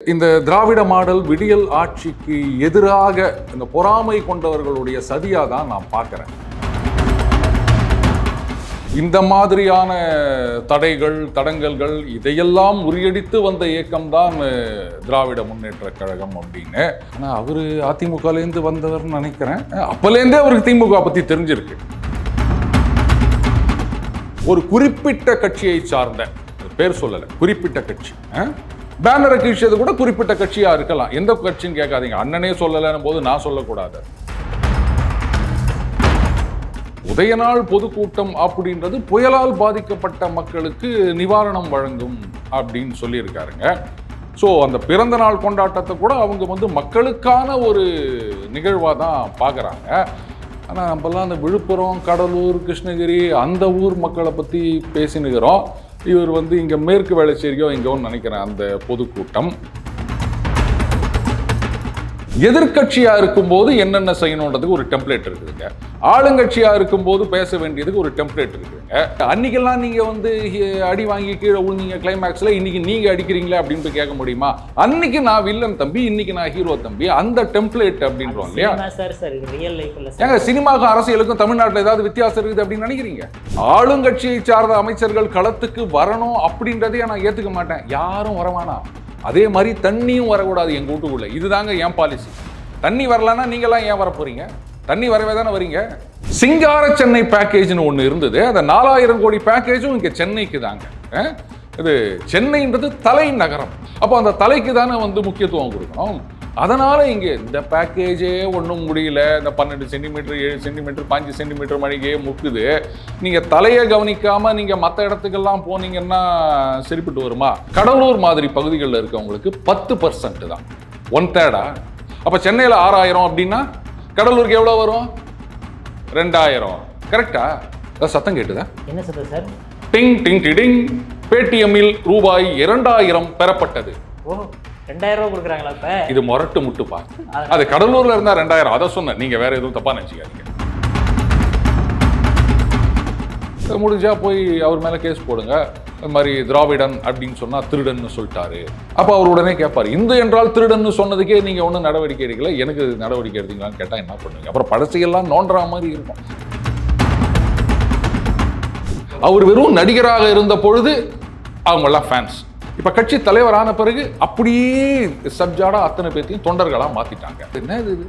இந்த திராவிட மாடல் விடியல் ஆட்சிக்கு எதிராக இந்த பொறாமை கொண்டவர்களுடைய சதியா தான் நான் பார்க்கிறேன். இந்த மாதிரியான தடைகள் தடங்கல்கள் இதையெல்லாம் முறியடித்து வந்த இயக்கம்தான் திராவிட முன்னேற்ற கழகம் அப்படின்னு. ஆனால் அவரு அதிமுகலேருந்து வந்தவர்னு நினைக்கிறேன். அப்பலேருந்தே அவருக்கு திமுக பத்தி தெரிஞ்சிருக்கு. ஒரு குறிப்பிட்ட கட்சியை சார்ந்த, பேர் சொல்லலை, குறிப்பிட்ட கட்சி, பேனரை கீழ்ச்சது கூட குறிப்பிட்ட கட்சியா இருக்கலாம். எந்த கட்சின்னு கேட்காதீங்க. அண்ணனே சொல்லலைன்னும் போது நான் சொல்லக்கூடாது. உதயநாள் பொதுக்கூட்டம் அப்படின்றது புயலால் பாதிக்கப்பட்ட மக்களுக்கு நிவாரணம் வழங்கும் அப்படின்னு சொல்லியிருக்காருங்க. ஸோ அந்த பிறந்த நாள் கொண்டாட்டத்தை கூட அவங்க மக்களுக்கான ஒரு நிகழ்வாக தான் பார்க்குறாங்க. ஆனால் நம்மலாம் அந்த விழுப்புரம், கடலூர், கிருஷ்ணகிரி அந்த ஊர் மக்களை பற்றி பேசினுக்கிறோம். இவர் இங்கே மேற்கு வேளச்சேரியோ இங்கோன்னு நினைக்கிறேன். அந்த பொதுக்கூட்டம் எதிர்கட்சியா இருக்கும்போது என்னென்ன செய்யணுன்றதுக்கு ஒரு டெம்ப்ளேட் இருக்குதுங்க. ஆளுங்கட்சியா இருக்கும்போது பேச வேண்டியதுக்கு ஒரு டெம்ப்ளேட் இருக்குதுங்க. அன்னைக்கெல்லாம் நீங்க அடி வாங்கி கீழே விழுந்தீங்க கிளைமேக்ஸ்ல, இன்னைக்கு நீங்க அடிக்கிறீங்களே அப்படின்னு கேட்க முடியுமா? அன்னைக்கு நான் வில்லன் தம்பி, இன்னைக்கு நான் ஹீரோ தம்பி, அந்த டெம்ப்ளேட் அப்படின்றோம் இல்லையா? ஏங்க சினிமாவுக்கும் அரசியலுக்கும் தமிழ்நாட்டில் ஏதாவது வித்தியாசம் இருக்குது அப்படின்னு நினைக்கிறீங்க? ஆளுங்கட்சியை சார்ந்த அமைச்சர்கள் களத்துக்கு வரணும் அப்படின்றதே நான் ஏத்துக்க மாட்டேன். யாரும் வரவானா. அதே மாதிரி தண்ணியும் வரக்கூடாது எங்க வீட்டுக்குள்ள. இதுதாங்க என் பாலிசி. தண்ணி வரலன்னா நீங்களாம் ஏன் வர போறீங்க? தண்ணி வரவே தானே வரீங்க. சிங்கார சென்னை பேக்கேஜ்னு ஒன்று இருந்தது. அந்த 4000 கோடி பேக்கேஜும் இங்கே சென்னைக்கு தாங்க. இது சென்னைன்றது தலைநகரம். அப்போ அந்த தலைக்கு தானே முக்கியத்துவம் கொடுக்கணும். அதனால இங்கே இந்த பேக்கேஜே ஒன்றும் முடியல. இந்த 12 சென்டிமீட்டர், 7 சென்டிமீட்டர், 5 சென்டிமீட்டர் மணிக்கே முக்குது. நீங்கள் தலையை கவனிக்காம நீங்கள் மற்ற இடத்துக்கெல்லாம் போனீங்கன்னா சரிப்பட்டு வருமா? கடலூர் மாதிரி பகுதிகளில் இருக்கவங்களுக்கு 10% தான், 1/3. அப்போ சென்னையில் 6000 அப்படின்னா கடலூருக்கு எவ்வளோ வரும்? 2000. கரெக்டா? சத்தம் கேட்டுதா? என்ன சத்தம் சார்? டிங் டிங் டிடிங். பேடிஎம்மில் ரூபாய் 2000 பெறப்பட்டது. 2000 கொடுக்குறாங்களா? இப்ப இது மொரட்டு முட்டுப்பா. அது கடலூர்ல இருந்தா 2000. அதை சொன்னேன், நீங்க வேற எதுவும் தப்பா நினைச்சுக்காதீங்க. முடிஞ்சா போய் அவர் மேல கேஸ் போடுங்க. இந்த மாதிரி திராவிடன் அப்படின்னு சொன்னா திருடன்னு சொல்லிட்டாரு. அப்ப அவர் உடனே கேட்பாரு, இந்து என்றால் திருடன்னு சொன்னதுக்கே நீங்க ஒன்றும் நடவடிக்கை எடுக்கல, எனக்கு நடவடிக்கை எடுத்தீங்களான்னு கேட்டா என்ன பண்ணுவீங்க? அப்புறம் படத்தையெல்லாம் நோண்டுற மாதிரி இருக்கும். அவர் வெறும் நடிகராக இருந்த பொழுது அவங்கெல்லாம் ஃபேன்ஸ். இப்ப கட்சி தலைவரான பிறகு அப்படியே சப்ஜாடா அத்தனை பேர்த்தையும் தொண்டர்களா மாத்திட்டாங்க. என்ன இது?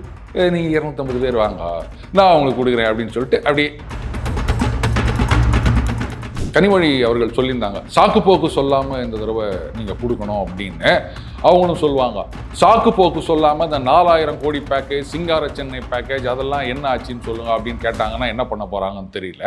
நீங்க 250 பேர் வாங்க, நான் உங்களுக்கு கொடுக்குறேன் அப்படின்னு சொல்லிட்டு அப்படியே. கனிமொழி அவர்கள் சொல்லியிருந்தாங்க, சாக்கு போக்கு சொல்லாம இந்த தடவை நீங்க கொடுக்கணும் அப்படின்னு. அவங்களும் சொல்லுவாங்க, சாக்கு போக்கு சொல்லாம இந்த 4000 கோடி பேக்கேஜ், சிங்கார சென்னை பேக்கேஜ், அதெல்லாம் என்ன ஆச்சுன்னு சொல்லுங்க அப்படின்னு கேட்டாங்கன்னா என்ன பண்ண போறாங்கன்னு தெரியல.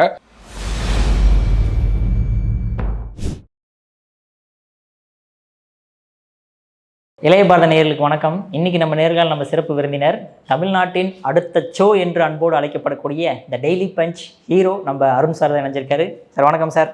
இளைய பாரத நேயர்களுக்கு வணக்கம். இன்னைக்கு நம்ம நேர்காணல் நம்ம சிறப்பு விருந்தினர், தமிழ்நாட்டின் அடுத்த ஷோ என்று அன்போடு அழைக்கப்படக்கூடிய த டெய்லி பஞ்ச் ஹீரோ நம்ம அருண் சார் தான் இணைஞ்சிருக்காரு. சார் வணக்கம். சார்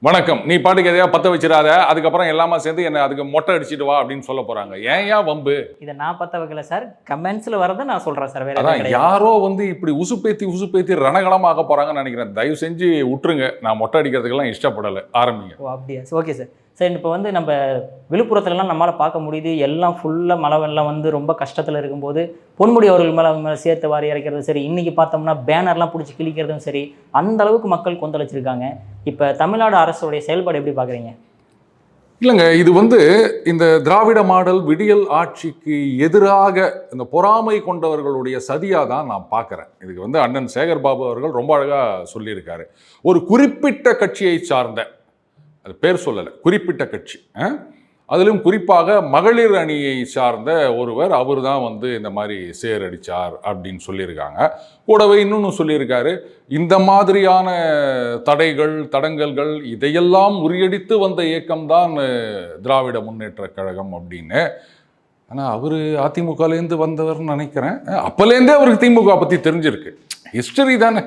வணக்கம். நீ பாட்டுக்கு எதையா பத்த வச்சிடாத, அதுக்கப்புறம் எல்லாமே சேர்ந்து என்ன அதுக்கு மொட்டை அடிச்சுட்டு வா அப்படின்னு சொல்ல போறாங்க. ஏன் வம்பு? இதை நான் பத்த வைக்கல சார், கமெண்ட்ஸ்ல வரதை நான் சொல்றேன் சார். அதான் யாரோ இப்படி உசுப்பேத்தி ரணகலமாக போறாங்கன்னு நினைக்கிறேன். தயவு செஞ்சு விட்டுருங்க. நான் மொட்டை அடிக்கிறதுக்கெல்லாம் இஷ்டப்படலை. ஆரம்பிங்க. ஓ அப்படியா? Okay sir. சார் இப்போ நம்ம விழுப்புரத்துலலாம் நம்மளால் பார்க்க முடியுது, எல்லாம் ஃபுல்லாக மழை வெள்ளம் ரொம்ப கஷ்டத்தில் இருக்கும்போது பொன்முடி அவர்கள் மேலே சேர்த்து வாரி இறைக்கிறதும் சரி, இன்றைக்கி பார்த்தோம்னா பேனர்லாம் பிடிச்சி கிழிக்கிறதும் சரி, அந்த அளவுக்கு மக்கள் கொந்தளிச்சிருக்காங்க. இப்போ தமிழ்நாடு அரசுடைய செயல்பாடு எப்படி பார்க்குறீங்க? இல்லைங்க, இது இந்த திராவிட மாடல் விடியல் ஆட்சிக்கு எதிராக இந்த பொறாமை கொண்டவர்களுடைய சதியாக தான் நான் பார்க்குறேன். இதுக்கு அண்ணன் சேகர் பாபு அவர்கள் ரொம்ப அழகாக சொல்லியிருக்காரு. ஒரு குறிப்பிட்ட கட்சியை சார்ந்த, அது பேர் சொல்லலை, குறிப்பிட்ட கட்சி, அதிலும் குறிப்பாக மகளிர் அணியை சார்ந்த ஒருவர், அவர் தான் இந்த மாதிரி சேர் அடித்தார் அப்படின்னு சொல்லியிருக்காங்க. கூடவே இன்னொன்று சொல்லியிருக்காரு, இந்த மாதிரியான தடைகள் தடங்கல்கள் இதையெல்லாம் முறியடித்து வந்த இயக்கம்தான் திராவிட முன்னேற்ற கழகம் அப்படின்னு. ஆனால் அவர் அதிமுகலேருந்து வந்தவர்னு நினைக்கிறேன். அப்போலேருந்தே அவருக்கு திமுக பற்றி தெரிஞ்சிருக்கு. ஹிஸ்டரி தானே,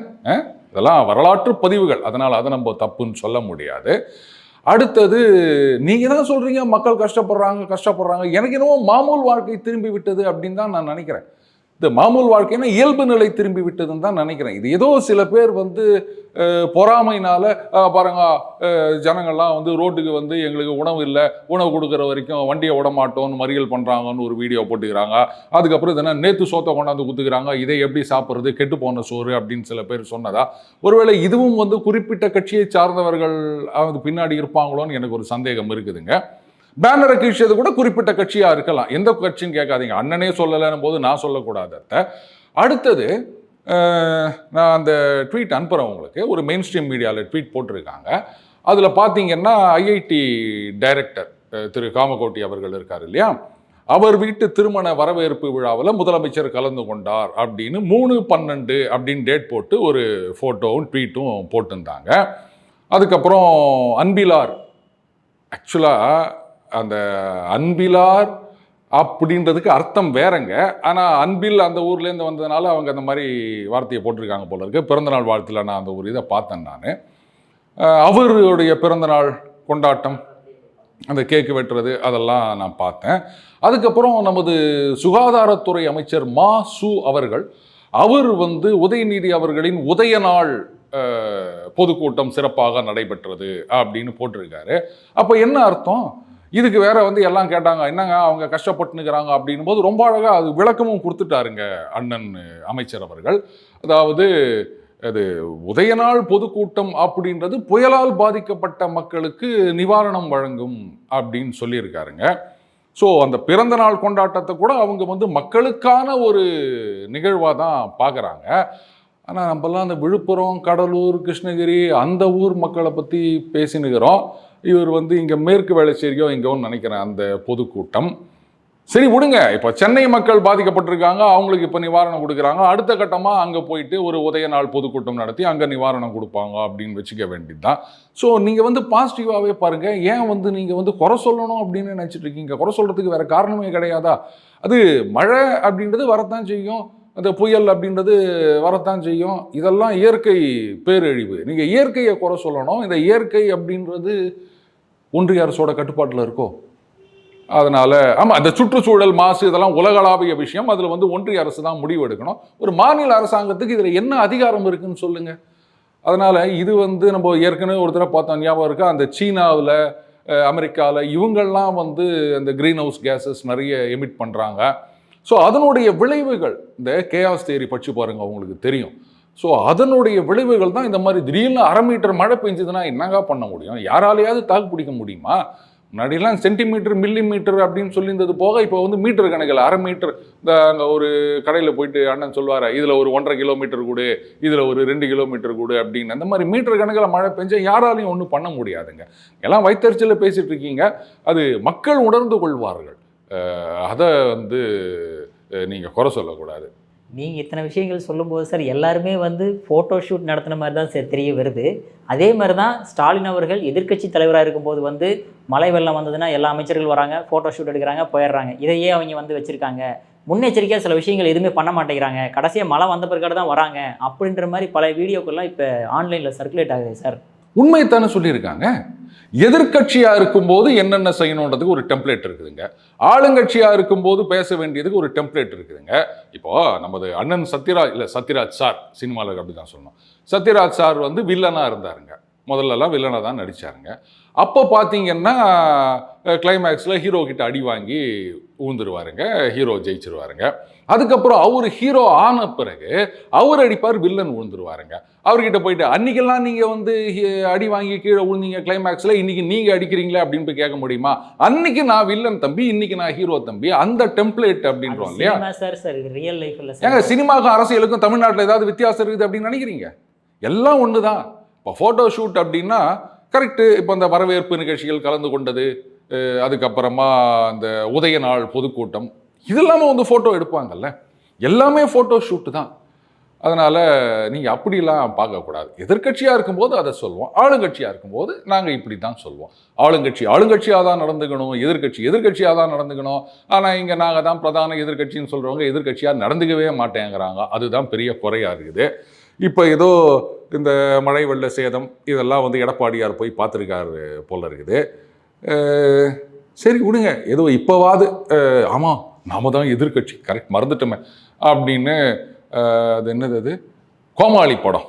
இதெல்லாம் வரலாற்று பதிவுகள். அதனால் அதை நம்ம தப்புன்னு சொல்ல முடியாது. அடுத்தது, நீங்கள் தான் சொல்கிறீங்க மக்கள் கஷ்டப்படுறாங்க. எனக்கு என்னவோ மாமூல் வாழ்க்கை திரும்பி விட்டது அப்படின்னு தான் நான் நினைக்கிறேன். இந்த மாமூல் வாழ்க்கைன்னா இயல்பு நிலை திரும்பி விட்டதுன்னு தான் நினைக்கிறேன். இது ஏதோ சில பேர் வந்து பொறாமைனால பாருங்க ஜனங்கள்லாம் வந்து ரோட்டுக்கு வந்து எங்களுக்கு உணவு இல்லை, உணவு கொடுக்குற வரைக்கும் வண்டியை விட மாட்டோம்னு மறியல் பண்ணுறாங்கன்னு ஒரு வீடியோ போட்டுக்கிறாங்க. அதுக்கப்புறம் இதெல்லாம் நேற்று சோத்தை கொண்டாந்து குத்துக்கிறாங்க, இதை எப்படி சாப்பிட்றது, கெட்டு போன சோறு அப்படின்னு சில பேர் சொன்னதா. ஒருவேளை இதுவும் வந்து குறிப்பிட்ட கட்சியை சார்ந்தவர்கள் அது பின்னாடி இருப்பாங்களோன்னு எனக்கு ஒரு சந்தேகம் இருக்குதுங்க. பேனரை கீழ்ச்சது கூட குறிப்பிட்ட கட்சியா இருக்கலாம். எந்த கட்சின்னு கேட்காதீங்க, அண்ணனே சொல்லலைன்னும் போது நான் சொல்லக்கூடாது. அடுத்தது நான் அந்த ட்வீட் அனுப்புகிறேன் உங்களுக்கு. ஒரு மெயின் ஸ்ட்ரீம் மீடியாவில் ட்வீட் போட்டிருக்காங்க. அதில் பார்த்தீங்கன்னா ஐஐடி டைரக்டர் திரு காமகோட்டி அவர்கள் இருக்கார் இல்லையா, அவர் வீட்டு திருமண வரவேற்பு விழாவில் முதலமைச்சர் கலந்து கொண்டார் அப்படின்னு 3/12 அப்படின்னு டேட் போட்டு ஒரு ஃபோட்டோவும் ட்வீட்டும் போட்டிருந்தாங்க. அதுக்கப்புறம் அன்பிலார், ஆக்சுவலாக அந்த அன்பிலார் அப்படின்றதுக்கு அர்த்தம் வேறங்க. ஆனால் அன்பில் அந்த ஊர்லேருந்து வந்ததுனால அவங்க அந்த மாதிரி வார்த்தையை போட்டிருக்காங்க போல இருக்கு. பிறந்தநாள் வாழ்த்தில் நான் அந்த ஒரு இதை பார்த்தேன். நான் அவருடைய பிறந்தநாள் கொண்டாட்டம், அந்த கேக்கு வெட்டுறது, அதெல்லாம் நான் பார்த்தேன். அதுக்கப்புறம் நமது சுகாதாரத்துறை அமைச்சர் மா சு அவர்கள், அவர் வந்து உதயநிதி அவர்களின் உதய நாள் பொதுக்கூட்டம் சிறப்பாக நடைபெற்றது அப்படின்னு போட்டிருக்காரு. அப்போ என்ன அர்த்தம்? இதுக்கு வேற வந்து எல்லாம் கேட்டாங்க, என்னங்க அவங்க கஷ்டப்பட்டுனுக்கிறாங்க அப்படின்னும் போது ரொம்ப அழகாக அது விளக்கமும் கொடுத்துட்டாருங்க அண்ணன் அமைச்சர் அவர்கள். அதாவது அது உதயநாள் பொதுக்கூட்டம் அப்படின்றது புயலால் பாதிக்கப்பட்ட மக்களுக்கு நிவாரணம் வழங்கும் அப்படின்னு சொல்லியிருக்காருங்க. ஸோ அந்த பிறந்த நாள் கொண்டாட்டத்தை கூட அவங்க வந்து மக்களுக்கான ஒரு நிகழ்வாக தான் பார்க்குறாங்க. ஆனால் நம்மலாம் அந்த விழுப்புரம், கடலூர், கிருஷ்ணகிரி அந்த ஊர் மக்களை பற்றி பேசினுக்கிறோம். இவர் வந்து இங்கே மேற்கு வேளச்சேரியோ இங்கோன்னு நினைக்கிறேன் அந்த பொதுக்கூட்டம். சரி விடுங்க, இப்போ சென்னை மக்கள் பாதிக்கப்பட்டிருக்காங்க, அவங்களுக்கு இப்போ நிவாரணம் கொடுக்குறாங்க. அடுத்த கட்டமாக அங்கே போயிட்டு ஒரு உதய நாள் பொதுக்கூட்டம் நடத்தி அங்கே நிவாரணம் கொடுப்பாங்க அப்படின்னு வச்சுக்க வேண்டியது தான். ஸோ நீங்கள் வந்து பாசிட்டிவாகவே பாருங்கள். ஏன் வந்து நீங்கள் வந்து குறை சொல்லணும் அப்படின்னு நினச்சிட்டு இருக்கீங்க? குறை சொல்கிறதுக்கு வேறு காரணமே கிடையாதா? அது மழை அப்படின்றது வரத்தான் செய்யும், அந்த புயல் அப்படின்றது வரத்தான் செய்யும். இதெல்லாம் இயற்கை பேரழிவு. நீங்கள் இயற்கையை குறை சொல்லணும். இந்த இயற்கை அப்படின்றது ஒன்றிய அரசோட கட்டுப்பாட்டில் இருக்கோ? அதனால் ஆமாம், இந்த சுற்றுச்சூழல் மாசு இதெல்லாம் உலகளாவிய விஷயம். அதில் வந்து ஒன்றிய அரசு தான் முடிவு எடுக்கணும். ஒரு மாநில அரசாங்கத்துக்கு இதில் என்ன அதிகாரம் இருக்குன்னு சொல்லுங்கள். அதனால் இது வந்து நம்ம ஏற்கனவே ஒரு தடவை பார்த்தோம், ஞாபகம் இருக்கா? அந்த சீனாவில், அமெரிக்காவில் இவங்கள்லாம் வந்து அந்த க்ரீன் ஹவுஸ் கேஸஸ் நிறைய எமிட் பண்ணுறாங்க. ஸோ அதனுடைய விளைவுகள், இந்த கேஆஸ் தியரி படிச்சு பாருங்கள், அவங்களுக்கு தெரியும். ஸோ அதனுடைய விளைவுகள் தான் இந்த மாதிரி திடீர்னு 1/2 மீட்டர் மழை பெஞ்சதுன்னா என்னங்க பண்ண முடியும்? யாராலையாவது தாக்கு பிடிக்க முடியுமா? முன்னாடிலாம் சென்டிமீட்டர், மில்லிமீட்டர் அப்படின்னு சொல்லியிருந்தது போக இப்போ வந்து மீட்டர் கணக்கில் 1/2 மீட்டர். இந்த அங்கே ஒரு கடையில் போயிட்டு அண்ணன் சொல்லுவார், இதில் ஒரு 1.5 கிலோமீட்டர் கூடு, இதில் ஒரு 2 கிலோமீட்டர் கூடு அப்படின்னு. அந்த மாதிரி மீட்டர் கணக்கில் மழை பெஞ்சால் யாராலையும் ஒன்றும் பண்ண முடியாதுங்க. எல்லாம் வைத்தறிச்சலில் பேசிகிட்டு இருக்கீங்க. அது மக்கள் உணர்ந்து கொள்வார்கள். அதை வந்து நீங்கள் குறை சொல்லக்கூடாது. நீங்கள் இத்தனை விஷயங்கள் சொல்லும்போது சார் எல்லாருமே வந்து ஃபோட்டோ ஷூட் நடத்தின மாதிரி தான் சார் தெரிய வருது. அதே மாதிரி தான் ஸ்டாலின் அவர்கள் எதிர்க்கட்சி தலைவராக இருக்கும்போது வந்து மழை வெள்ளம் வந்ததுன்னா எல்லா அமைச்சர்கள் வராங்க, ஃபோட்டோ ஷூட் எடுக்கிறாங்க, போயிடுறாங்க. இதையே அவங்க வந்து வச்சுருக்காங்க. முன்னெச்சரிக்கையாக சில விஷயங்கள் எதுவுமே பண்ண மாட்டேங்கிறாங்க, கடைசியாக மழை வந்த பிறகு தான் வராங்க அப்படின்ற மாதிரி பல வீடியோக்கள்லாம் இப்போ ஆன்லைனில் சர்க்குலேட் ஆகுது சார். உண்மைத்தானே சொல்லியிருக்காங்க. எதிர்கட்சியாக இருக்கும்போது என்னென்ன செய்யணுன்றதுக்கு ஒரு டெம்ப்ளேட் இருக்குதுங்க. ஆளுங்கட்சியாக இருக்கும்போது பேச வேண்டியதுக்கு ஒரு டெம்ப்ளேட் இருக்குதுங்க. இப்போ நமது அண்ணன் சத்யராஜ் சார், சினிமாவில் அப்படி தான் சொல்லணும். சத்யராஜ் சார் வந்து வில்லனாக இருந்தாருங்க. முதல்லலாம் வில்லனாக தான் நடித்தாருங்க. அப்போ பார்த்தீங்கன்னா கிளைமேக்ஸில் ஹீரோ கிட்ட அடி வாங்கி ஊந்துருவாருங்க, ஹீரோ ஜெயிச்சிருவாருங்க. அதுக்கப்புறம் அவர் ஹீரோ ஆன பிறகு அவர் அடிப்பார், வில்லன் விழுந்துருவாருங்க. அவர்கிட்ட போயிட்டு அன்னைக்கெல்லாம் நீங்கள் வந்து அடி வாங்கி கீழே விழுந்தீங்க கிளைமேக்ஸில், இன்னைக்கு நீங்கள் அடிக்கிறீங்களே அப்படின்னு போய் கேட்க முடியுமா? அன்னைக்கு நான் வில்லன் தம்பி, இன்னைக்கு நான் ஹீரோ தம்பி. அந்த டெம்ப்ளேட் அப்படின்றோம் இல்லையா சார். சார் ரியல் லைஃப்ல ஏங்க சினிமாவுக்கும் அரசியலுக்கும் தமிழ்நாட்டில் ஏதாவது வித்தியாசம் இருக்குது அப்படின்னு நினைக்கிறீங்க? எல்லாம் ஒன்று தான். இப்போ ஃபோட்டோ ஷூட் அப்படின்னா கரெக்டு. இப்போ அந்த வரவேற்பு நிகழ்ச்சிகள் கலந்து கொண்டது, அதுக்கப்புறமா அந்த உதய நாள் பொதுக்கூட்டம், இதெல்லாமே வந்து ஃபோட்டோ எடுப்பாங்கல்ல, எல்லாமே ஃபோட்டோ ஷூட்டு தான். அதனால் நீங்கள் அப்படிலாம் பார்க்கக்கூடாது. எதிர்கட்சியாக இருக்கும்போது அதை சொல்லுவோம், ஆளுங்கட்சியாக இருக்கும்போது நாங்கள் இப்படி தான் சொல்லுவோம். ஆளுங்கட்சியாக தான் நடந்துக்கணும், எதிர்கட்சியாக தான் நடந்துக்கணும். ஆனால் இங்கே நாங்கள் தான் பிரதான எதிர்கட்சின்னு சொல்கிறவங்க எதிர்கட்சியாக நடந்துக்கவே மாட்டேங்கிறாங்க. அதுதான் பெரிய குறையாக இருக்குது. இப்போ ஏதோ இந்த மழை வெள்ள சேதம் இதெல்லாம் வந்து எடப்பாடியார் போய் பார்த்துருக்காரு போல இருக்குது. சரி விடுங்க, ஏதோ இப்போவாது ஆமாம் நாம தான் எதிர்க்கட்சி, கரெக்ட், மறந்துட்டோமே அப்படின்னு. அது என்னது, அது கோமாளி படம்,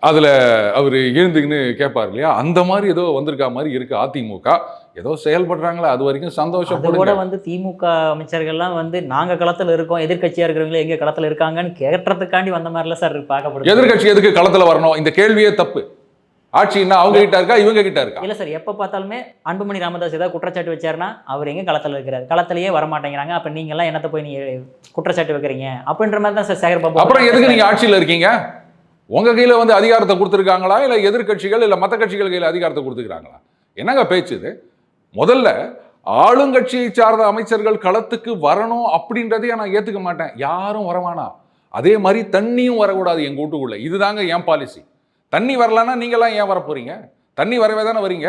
அதில் அவர் எழுந்துக்குன்னு கேட்பார் இல்லையா, அந்த மாதிரி ஏதோ வந்திருக்கா மாதிரி இருக்கு அதிமுக. ஏதோ செயல்படுறாங்களா, அது வரைக்கும் சந்தோஷம். கூட வந்து திமுக அமைச்சர்கள்லாம் வந்து நாங்க களத்துல இருக்கோம், எதிர்க்கட்சியா இருக்கிறவங்களே எங்க களத்துல இருக்காங்கன்னு கேட்டுறதுக்காண்டி வந்த மாதிரில சார் பார்க்கப்படுது. எதிர்க்கட்சி எதுக்கு களத்துல வரணும்? இந்த கேள்வியே தப்பு. ஆட்சின்னா அவங்க கிட்ட இருக்கா, இவங்க கிட்ட இருக்கா? இல்ல சார், எப்ப பார்த்தாலுமே அன்புமணி ராமதாஸ் ஏதாவது குற்றச்சாட்டு வச்சாருன்னா அவர் எங்க களத்துல இருக்கிறார், களத்திலேயே வர மாட்டேங்கிறாங்க, அப்ப நீங்க எல்லாம் என்னத்தை போய் நீங்க குற்றச்சாட்டு வைக்கிறீங்க அப்படின்ற மாதிரி தான் சார் சேகர் பாபு. அப்புறம் எதுக்கு நீங்க ஆட்சியில இருக்கீங்க? உங்க கையில வந்து அதிகாரத்தை கொடுத்துருக்காங்களா, இல்ல எதிர்க்கட்சிகள் இல்ல மத்த கட்சிகள் கையில அதிகாரத்தை கொடுத்துருக்காங்களா? என்னங்க பேச்சு இது? முதல்ல ஆளுங்கட்சியை சார்ந்த அமைச்சர்கள் களத்துக்கு வரணும் அப்படின்றதையே நான் ஏத்துக்க மாட்டேன். யாரும் வரவானா. அதே மாதிரி தண்ணியும் வரக்கூடாது எங்க வீட்டுக்குள்ள. இதுதாங்க என் பாலிசி. தண்ணி வரலன்னா நீங்களாம் ஏன் வர போறீங்க? தண்ணி வரவே தானே வரீங்க.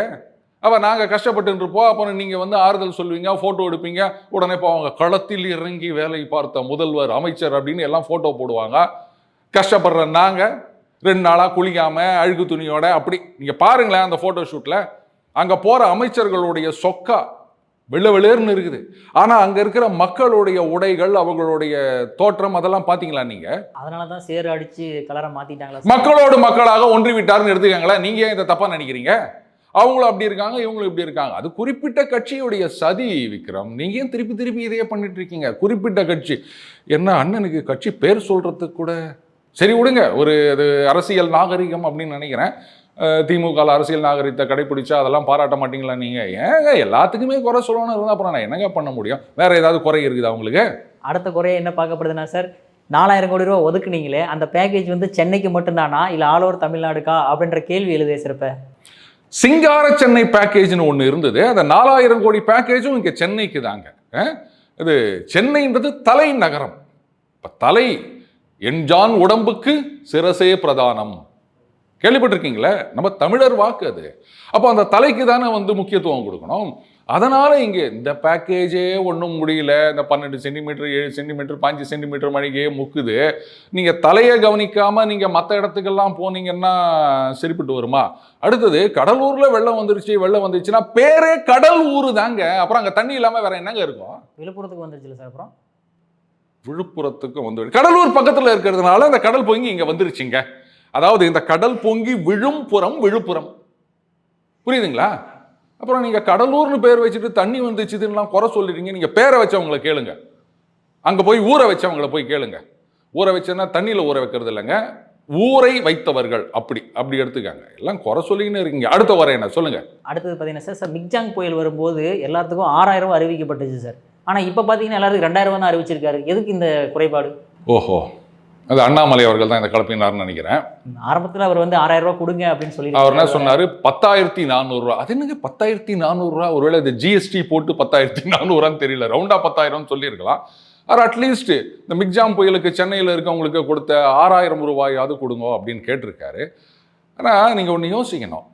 அப்ப நாங்க கஷ்டப்பட்டு இருப்போம், அப்புறம் நீங்க வந்து ஆறுதல் சொல்லுவீங்க, போட்டோ எடுப்பீங்க, உடனே போவாங்க களத்தில் இறங்கி வேலை பார்த்த முதல்வர் அமைச்சர் அப்படின்னு எல்லாம் போட்டோ போடுவாங்க. கஷ்டப்படுற நாங்க 2 நாளா குளிக்காம அழுகு துணியோட அப்படி. நீங்க பாருங்களேன் அந்த போட்டோ ஷூட்ல, அங்க போற அமைச்சர்களுடைய சொக்கா வெள்ளேர்னு இருக்குது. ஆனா அங்க இருக்கிற மக்களுடைய உடைகள், அவங்களுடைய தோற்றம் அதெல்லாம் பாத்தீங்களா நீங்க? அதனாலதான் சேறு அடிச்சு கலரை மாத்திட்டாங்களா? மக்களோடு மக்களாக ஒன்றி விட்டாருன்னு எடுத்துக்காங்களா? நீங்க ஏன் இதை தப்பா நினைக்கிறீங்க? அவங்களும் அப்படி இருக்காங்க, இவங்களும் இப்படி இருக்காங்க. அது குறிப்பிட்ட கட்சியுடைய சதி விக்ரம். நீங்க ஏன் திருப்பி திருப்பி இதையே பண்ணிட்டு இருக்கீங்க? குறிப்பிட்ட கட்சி என்ன, அண்ணனுக்கு கட்சி பேர் சொல்றதுக்கு கூட சரி விடுங்க, ஒரு அது அரசியல் நாகரிகம் அப்படின்னு நினைக்கிறேன். திமுக அரசியல் நாகரிகத்தை கடைபிடிச்சா அதெல்லாம் பாராட்ட மாட்டீங்களா நீங்க? ஏங்க எல்லாத்துக்குமே குறை சொல்லணும்னு இருந்தா அப்புறம் நான் என்னங்க பண்ண முடியும்? வேற ஏதாவது குறை இருக்குது அவங்களுக்கு? அடுத்த குறைய என்ன பார்க்கப்படுதுன்னா சார், 4000 கோடி ரூபா ஒதுக்குனீங்களே, அந்த பேக்கேஜ் வந்து சென்னைக்கு மட்டும்தானா இல்ல ஆல் ஓவர் தமிழ்நாடுக்கா அப்படின்ற கேள்வி எழுதே சிறப்ப. சிங்கார சென்னை பேக்கேஜ்னு ஒன்று இருந்தது. அந்த 4000 கோடி பேக்கேஜும் இங்கே சென்னைக்கு தாங்க. இது சென்னைன்றது தலைநகரம். இப்போ தலை என்ஜான் உடம்புக்கு சிரசே பிரதானம் கேள்விப்பட்டிருக்கீங்களே? நம்ம தமிழர் வாக்கு அது. அப்போ அந்த தலைக்கு தானே வந்து முக்கியத்துவம் கொடுக்கணும். அதனால இங்கே இந்த பேக்கேஜே ஒன்றும் முடியல. இந்த 12 சென்டிமீட்டர் 7 சென்டிமீட்டர் 5 சென்டிமீட்டர் மணிக்கே முக்குது. நீங்கள் தலையை கவனிக்காம நீங்கள் மற்ற இடத்துக்கெல்லாம் போனீங்கன்னா சரிப்பட்டு வருமா? அடுத்தது கடலூரில் வெள்ளம் வந்துருச்சு. வெள்ளம் வந்துருச்சுன்னா பேரே கடல் ஊரு தாங்க. அப்புறம் அங்கே தண்ணி இல்லாமல் வேற என்னங்க இருக்கும்? விழுப்புரத்துக்கு வந்துருச்சு சார். அப்புறம் விழுப்புரத்துக்கும் வந்து கடலூர் பக்கத்தில் இருக்கிறதுனால அந்த கடல் பொங்கி இங்கே வந்துருச்சுங்க. அதாவது இந்த கடல் பொங்கி விழும் புறம் விழுப்புரம். புரியுதுங்களா? அப்புறம் நீங்க கடலூர்னு பேர் வச்சுட்டு தண்ணி வந்துச்சுதுன்னா குறை சொல்லிடுறீங்க. நீங்க பேரை வச்சவங்களை கேளுங்க, அங்க போய் ஊரை வச்சவங்களை போய் கேளுங்க. ஊரை வச்சேன்னா தண்ணியில ஊற வைக்கிறது இல்லைங்க, ஊரை வைத்தவர்கள் அப்படி அப்படி எடுத்துக்காங்க. எல்லாம் குறை சொல்லின்னு இருக்கீங்க. அடுத்த வர என்ன சொல்லுங்க. அடுத்தது பார்த்தீங்கன்னா சார், மிக்ஜாங் புயல் வரும்போது எல்லாத்துக்கும் 6000 அறிவிக்கப்பட்டுச்சு சார். ஆனால் இப்போ பார்த்தீங்கன்னா எல்லாத்துக்கும் 2000 தான் அறிவிச்சிருக்காரு. எதுக்கு இந்த குறைபாடு? ஓஹோ, அது அண்ணாமலை அவர்கள் தான் இந்த கலப்பினார்னு நினைக்கிறேன். ஆரம்பத்தில் அவர் வந்து 6000 ரூபா கொடுங்க அப்படின்னு சொல்லி அவர் என்ன சொன்னாரு, 10,400 ரூபா. அது என்னங்க 10,400 ரூபா? ஒருவேளை இது ஜிஎஸ்டி போட்டு 10,400 தெரியல, ரவுண்டா 10,000 சொல்லியிருக்கலாம். அவர் அட்லீஸ்ட் இந்த மிக்ஜாம் புயலுக்கு சென்னையில் இருக்கவங்களுக்கு கொடுத்த 6000 ரூபாயாவது கொடுங்க அப்படின்னு கேட்டிருக்காரு. ஆனால் நீங்கள் ஒன்று யோசிக்கணும்,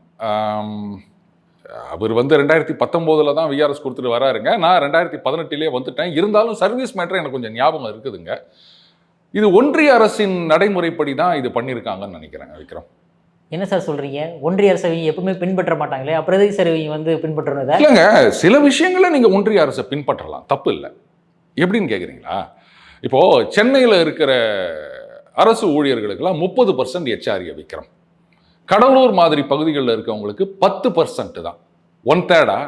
அவர் வந்து 2019 தான் விஆர்எஸ் கொடுத்துட்டு வராருங்க. நான் 2018 வந்துட்டேன். இருந்தாலும் சர்வீஸ் மேட்டர் எனக்கு கொஞ்சம் ஞாபகம் இருக்குதுங்க. இது ஒன்றிய அரசின் நடைமுறைப்படி தான் இது பண்ணியிருக்காங்கன்னு நினைக்கிறேன் விக்ரம். என்ன சார் சொல்றீங்க? ஒன்றிய அரசை எப்பவுமே பின்பற்ற மாட்டாங்களே, அப்புறம் எதுக்கு சார் இவங்க வந்து பின்பற்றுறத? இல்லைங்க, சில விஷயங்களை நீங்கள் ஒன்றிய அரசை பின்பற்றலாம், தப்பு இல்லை. எப்படின்னு கேட்குறீங்களா? இப்போ சென்னையில் இருக்கிற அரசு ஊழியர்களுக்கெல்லாம் 30% எச்ஆர்ஏ விக்ரம். கடலூர் மாதிரி பகுதிகளில் இருக்கவங்களுக்கு 10% தான், 1/3.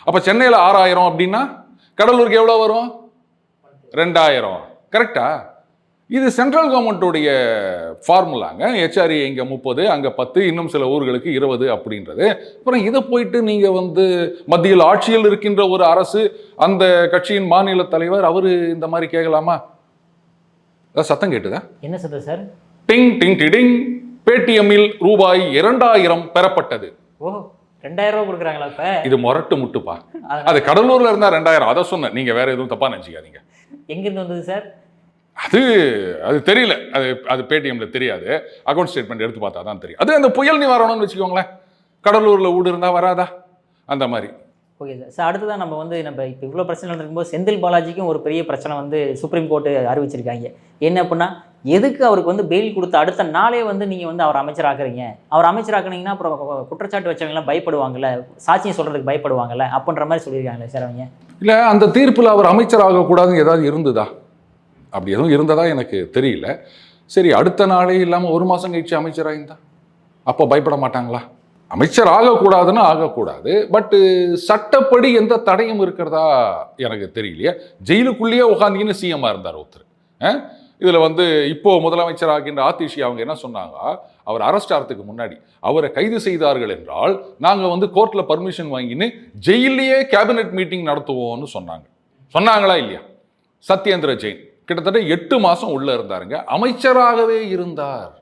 அப்போ சென்னையில் 6000 அப்படின்னா கடலூருக்கு எவ்வளோ வரும்? 2000. கரெக்டா? இது சென்ட்ரல் கவர்மெண்ட்டுடைய ஃபார்முலாங்க. ஹெச்ஆர்ஏ இங்கே 30, அங்கே 10, இன்னும் சில ஊர்களுக்கு 20 அப்படின்றது. அப்புறம் இதை போயிட்டு நீங்கள் வந்து மத்தியில் ஆட்சியில் இருக்கின்ற ஒரு அரசு, அந்த கட்சியின் மாநில தலைவர், அவர் இந்த மாதிரி கேட்கலாமா? சத்தம் கேட்டுதா? என்ன சத்தம் சார்? டிங் டிங் டிடிங், பேடிஎம்மில் ரூபாய் 2000 பெறப்பட்டது. ஓ, 2000 ரூபா கொடுக்குறாங்களா? இப்ப இது மொரட்டு முட்டுப்பா. அது கடலூர்ல இருந்தா 2000. அதை சொன்னேன், நீங்க வேற எதுவும் தப்பா நினைச்சுக்காதீங்க. எங்கிருந்து வந்தது சார்? அது தெரியல, அது பேடிஎம்ல தெரியாது. அக்கௌண்ட் ஸ்டேட்மெண்ட் எடுத்து பார்த்தா தான் தெரியும். அது அந்த புயல் நிவாரணம்னு வச்சுக்கோங்களேன். கடலூர்ல வீடு இருந்தா வராதா அந்த மாதிரி. Okay sir. சார் அடுத்ததான் நம்ம இப்போ இவ்வளோ பிரச்சனை இருக்கும்போது செந்தில் பாலாஜிக்கும் ஒரு பெரிய பிரச்சனை வந்து சுப்ரீம் கோர்ட்டு அறிவிச்சிருக்காங்க. என்ன அப்படின்னா, எதுக்கு அவருக்கு வந்து பெயில் கொடுத்த அடுத்த நாளே வந்து நீங்கள் வந்து அவர் அமைச்சராக்குறீங்க, அவர் அமைச்சராக்குனீங்கன்னா அப்புறம் குற்றச்சாட்டு வச்சவங்கலாம் பயப்படுவாங்கல்ல, சாட்சியம் சொல்கிறதுக்கு பயப்படுவாங்கல்ல அப்படின்ற மாதிரி சொல்லியிருக்காங்களே சார் அவங்க. இல்லை அந்த தீர்ப்பில் அவர் அமைச்சராகக்கூடாதுன்னு ஏதாவது இருந்ததா? அப்படி எதுவும் இருந்ததா எனக்கு தெரியல. சரி, அடுத்த நாளே இல்லாமல் 1 மாதம் கழிச்சு அமைச்சராயிருந்தா அப்போ பயப்பட மாட்டாங்களா? அமைச்சர் ஆகக்கூடாதுன்னு ஆகக்கூடாது, பட்டு சட்டப்படி எந்த தடையும் இருக்கிறதா எனக்கு தெரியலையே. ஜெயிலுக்குள்ளேயே உட்காந்திங்கன்னு சிஎம்மாக இருந்தார் ஒருத்தர். இதில் வந்து இப்போ முதலமைச்சர் ஆகின்ற ஆதிஷி அவங்க என்ன சொன்னாங்க, அவர் அரெஸ்ட் ஆகிறதுக்கு முன்னாடி அவரை கைது செய்தார்கள் என்றால் நாங்கள் வந்து கோர்ட்டில் பர்மிஷன் வாங்கின்னு ஜெயிலையே கேபினெட் மீட்டிங் நடத்துவோம்னு சொன்னாங்களா இல்லையா? சத்யேந்திர ஜெயின் கிட்டத்தட்ட 8 மாதம் உள்ளே இருந்தாருங்க, அமைச்சராகவே இருந்தார்.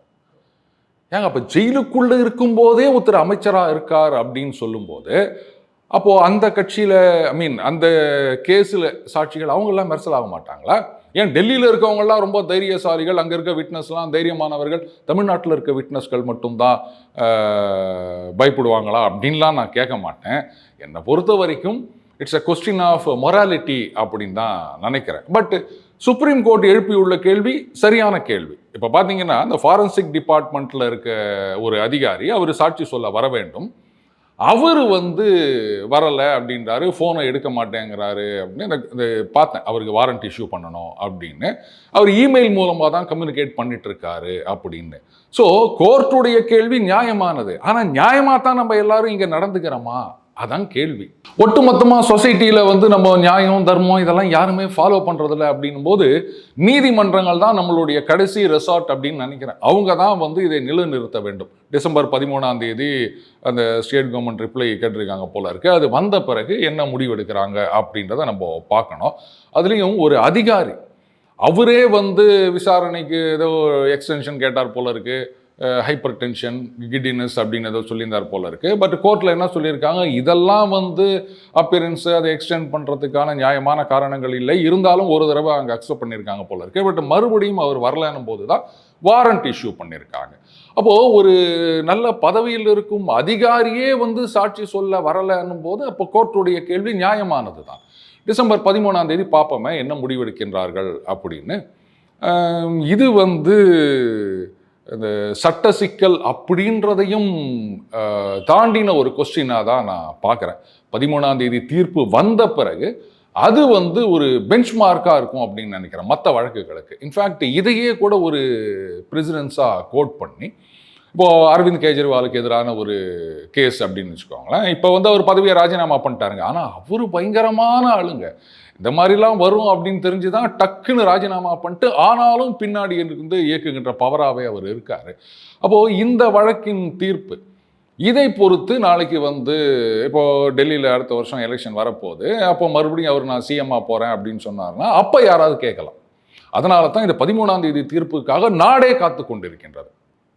ஏங்க அப்போ ஜெயிலுக்குள்ளே இருக்கும்போதே ஒருத்தர் அமைச்சராக இருக்கார் அப்படின்னு சொல்லும்போது, அப்போது அந்த கட்சியில் அந்த கேஸில் சாட்சிகள் அவங்கெல்லாம் மெர்சல் ஆக மாட்டாங்களா? ஏன் டெல்லியில் இருக்கவங்கெல்லாம் ரொம்ப தைரியசாலிகள், அங்கே இருக்க விட்னஸ்லாம் தைரியமானவர்கள், தமிழ்நாட்டில் இருக்க விட்னஸ்கள் மட்டும்தான் பயப்படுவாங்களா அப்படின்லாம் நான் கேட்க மாட்டேன். என்னை பொறுத்த வரைக்கும் it's a question of morality அப்படின்னு தான் நினைக்கிறேன். பட் சுப்ரீம் கோர்ட் எழுப்பியுள்ள கேள்வி சரியான கேள்வி. இப்போ பார்த்தீங்கன்னா இந்த ஃபாரன்சிக் டிபார்ட்மெண்ட்டில் இருக்க ஒரு அதிகாரி அவர் சாட்சி சொல்ல வர வேண்டும், அவர் வந்து வரலை அப்படின்றாரு, ஃபோனை எடுக்க மாட்டேங்கிறாரு அப்படின்னு இந்த பார்த்தேன். அவருக்கு வாரண்ட் இஷ்யூ பண்ணணும் அப்படின்னு அவர் இமெயில் மூலமாக தான் கம்யூனிகேட் பண்ணிட்டு இருக்காரு அப்படின்னு. ஸோ கோர்ட்டுடைய கேள்வி நியாயமானது. ஆனால் நியாயமாக தான் நம்ம எல்லாரும் இங்கே நடந்துக்கிறோமா? அதான் கேள்வி. ஒட்டுமொத்தமாக சொசைட்டியில் வந்து நம்ம நியாயம் தர்மம் இதெல்லாம் யாருமே ஃபாலோ பண்ணுறதில்ல அப்படின்னும் போது நீதிமன்றங்கள் தான் நம்மளுடைய கடைசி ரெசார்ட் அப்படின்னு நினைக்கிறேன். அவங்க தான் வந்து இதை நிலைநிறுத்த வேண்டும். டிசம்பர் 13 அந்த ஸ்டேட் கவர்மெண்ட் ரிப்ளை கேட்டிருக்காங்க போல இருக்கு. அது வந்த பிறகு என்ன முடிவு எடுக்கிறாங்க அப்படின்றத நம்ம பார்க்கணும். அதுலேயும் ஒரு அதிகாரி அவரே வந்து விசாரணைக்கு ஏதோ எக்ஸ்டென்ஷன் கேட்டார் போல இருக்கு, ஹைப்பர் டென்ஷன் கிடினஸ் அப்படின்னு ஏதோ சொல்லியிருந்தார் போல இருக்கு. பட் கோர்ட்டில் என்ன சொல்லியிருக்காங்க, இதெல்லாம் வந்து அப்பியரன்ஸு அதை எக்ஸ்டெண்ட் பண்ணுறதுக்கான நியாயமான காரணங்கள் இல்லை, இருந்தாலும் ஒரு தடவை அங்கே அக்செப்ட் பண்ணியிருக்காங்க போல இருக்கு. பட் மறுபடியும் அவர் வரலன்னும் போது தான் வாரண்ட் இஷ்யூ பண்ணியிருக்காங்க. அப்போது ஒரு நல்ல பதவியில் இருக்கும் அதிகாரியே வந்து சாட்சி சொல்ல வரலைன்னும் போது அப்போ கோர்ட்டுடைய கேள்வி நியாயமானது தான். டிசம்பர் 13 பார்ப்போமே என்ன முடிவெடுக்கின்றார்கள் அப்படின்னு. இது வந்து இந்த சட்ட சிக்கல் அப்படின்றதையும் தாண்டின ஒரு கொஸ்டினாக தான் நான் பார்க்குறேன். 13 தீர்ப்பு வந்த பிறகு அது வந்து ஒரு பெஞ்ச் மார்க்காக இருக்கும் அப்படின்னு நினைக்கிறேன் மற்ற வழக்குகளுக்கு. இன்ஃபேக்ட் இதையே கூட ஒரு ப்ரெசிடென்ஸாக கோட் பண்ணி இப்போது அரவிந்த் கெஜ்ரிவாலுக்கு எதிரான ஒரு கேஸ் அப்படின்னு வச்சுக்கோங்களேன். இப்போ வந்து அவர் பதவியை ராஜினாமா பண்ணிட்டாருங்க, ஆனால் அவர் பயங்கரமான ஆளுங்க, இந்த மாதிரிலாம் வரும் அப்படின்னு தெரிஞ்சு தான் டக்குன்னு ராஜினாமா பண்ணிட்டு ஆனாலும் பின்னாடி இருந்து இயக்குகின்ற பவராகவே அவர் இருக்கார். அப்போது இந்த வழக்கின் தீர்ப்பு இதை பொறுத்து நாளைக்கு வந்து இப்போது டெல்லியில் அடுத்த வருஷம் எலெக்ஷன் வரப்போகுது, அப்போ மறுபடியும் அவர் நான் சிஎம்மாக போகிறேன் அப்படின்னு சொன்னார்னா அப்போ யாராவது கேட்கலாம். அதனால தான் இந்த 13 தீர்ப்புக்காக நாடே காத்து கொண்டிருக்கின்றது.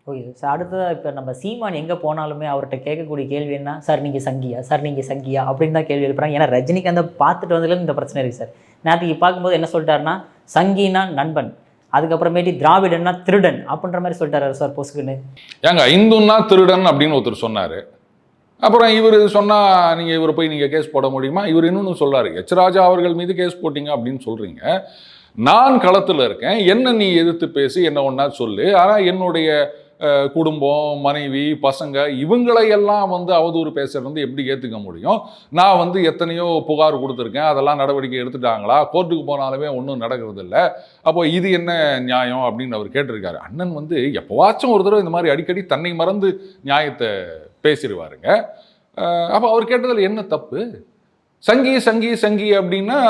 ஓகே சார், அடுத்ததாக இப்போ நம்ம சீமான் எங்கே போனாலுமே அவர்கிட்ட கேட்கக்கூடிய கேள்வி என்ன, சார் நீங்கள் சங்கியா, சார் நீங்கள் சங்கியா அப்படின்னு தான் கேள்வி எழுப்புறாங்க. ஏன்னா ரஜினிகாந்தை பார்த்துட்டு வந்ததுலேருந்து இந்த பிரச்சனை இருக்குது சார். நேற்றுக்கு பார்க்கும்போது என்ன சொல்லிட்டாருன்னா, சங்கினா நண்பன், அதுக்கப்புறமேட்டு திராவிடன்னா திருடன் அப்படின்ற மாதிரி சொல்லிட்டாரு சார் பொசுக்குன்னு. ஏங்க இந்துன்னா திருடன் அப்படின்னு ஒருத்தர் சொன்னார். அப்புறம் இவர் சொன்னால் நீங்கள் இவரை போய் நீங்கள் கேஸ் போட முடியுமா? இவர் இன்னொன்று சொல்கிறாரு, எச் ராஜா அவர்கள் மீது கேஸ் போட்டிங்க அப்படின்னு சொல்கிறீங்க. நான் களத்தில் இருக்கேன், என்ன நீ எதிர்த்து பேசி என்ன ஒன்றா சொல்லு, ஆனால் என்னுடைய குடும்பம் மனைவி பசங்க இவங்களையெல்லாம் வந்து அவதூறு பேசுறது வந்து எப்படி ஏற்றுக்க முடியும்? நான் வந்து எத்தனையோ புகார் கொடுத்துருக்கேன், அதெல்லாம் நடவடிக்கை எடுத்துட்டாங்களா? கோர்ட்டுக்கு போனாலுமே ஒன்றும் நடக்கிறது இல்லை. அப்போ இது என்ன நியாயம் அப்படின்னு அவர் கேட்டிருக்காரு. அண்ணன் வந்து எப்போவாச்சும் ஒரு தடவை இந்த மாதிரி அடிக்கடி தன்னை மறந்து நியாயத்தை பேசிடுவாருங்க. அப்போ அவர் கேட்டதில் என்ன தப்பு? சங்கி சங்கி சங்கி அப்படின்னா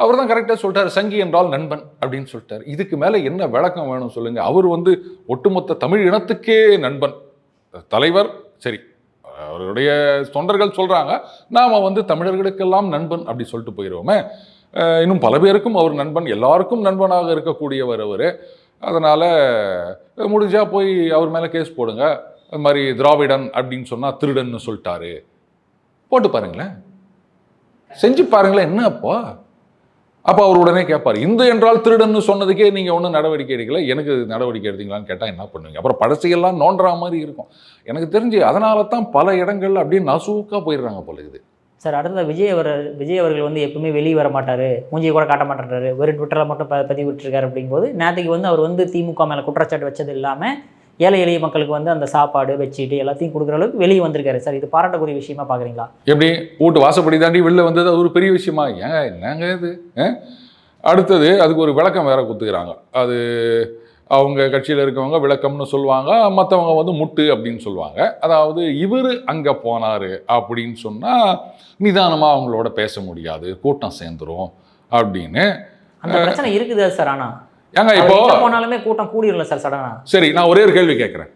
அவர் தான் கரெக்டாக சொல்லிட்டார், சங்கி என்றால் நண்பன் அப்படின்னு சொல்லிட்டார். இதுக்கு மேலே என்ன விளக்கம் வேணும் சொல்லுங்கள்? அவர் வந்து ஒட்டுமொத்த தமிழ் இனத்துக்கே நண்பன், தலைவர். சரி, அவருடைய தொண்டர்கள் சொல்கிறாங்க, நாம் வந்து தமிழர்களுக்கெல்லாம் நண்பன் அப்படி சொல்லிட்டு போயிடுவோமே. இன்னும் பல பேருக்கும் அவர் நண்பன், எல்லாருக்கும் நண்பனாக இருக்கக்கூடியவர் அவர். அதனால் முடிஞ்சால் போய் அவர் மேலே கேஸ் போடுங்க. அது மாதிரி திராவிடன் அப்படின்னு சொன்னால் திருடன்னு சொல்லிட்டாரு, போட்டு பாருங்களேன், செஞ்சு பாருங்களேன். என்ன அப்போ அவர் உடனே கேட்பார், இந்து என்றால் திருடன்னு சொன்னதுக்கே நீங்கள் ஒன்றும் நடவடிக்கை எடுக்கல, எனக்கு நடவடிக்கை எடுத்தீங்களான்னு கேட்டால் என்ன பண்ணுவீங்க? அப்புறம் படசையெல்லாம் நோண்டுற மாதிரி இருக்கும் எனக்கு தெரிஞ்சு. அதனால தான் பல இடங்கள்ல அப்படியே நசுக்காக போயிடுறாங்க போல இது. சார், அடுத்த விஜய் அவர்கள் வந்து எப்பவுமே வெளியே வர மாட்டார், மூஞ்சியை கூட காட்ட மாட்டாரு, வெறும் ட்விட்டரில் மட்டும் பதிவு விட்டுருக்காரு. அப்படிங்கும்போது நேற்றுக்கு வந்து அவர் வந்து திமுக மேலே குற்றச்சாட்டு வச்சது இல்லாமல் ஏழை எளிய மக்களுக்கு வந்து அந்த சாப்பாடு பெட்ஷீட் எல்லாத்தையும் கொடுக்குற அளவுக்கு வெளியே வந்திருக்காரு சார். இது பாராட்டக்கூடிய விஷயமா பார்க்குறீங்களா? எப்படி வீட்டு வாசப்படி தாண்டி வெளில வந்தது அது ஒரு பெரிய விஷயமா? ஏங்க என்னங்க இது? அடுத்தது அதுக்கு ஒரு விளக்கம் வேற கொடுத்துக்கிறாங்க. அது அவங்க கட்சியில் இருக்கவங்க விளக்கம்னு சொல்லுவாங்க, மற்றவங்க வந்து முட்டு அப்படின்னு சொல்லுவாங்க. அதாவது இவர் அங்கே போனார் அப்படின்னு சொன்னால் நிதானமாக அவங்களோட பேச முடியாது, கூட்டம் சேர்ந்துரும் அப்படின்னு. அந்த பிரச்சனை இருக்குது சார். ஆனால் ஏங்க இப்போ போனாலுமே கூட்டம் கூடிடல சார் சடனா. சரி, நான் ஒரே ஒரு கேள்வி கேட்குறேன்.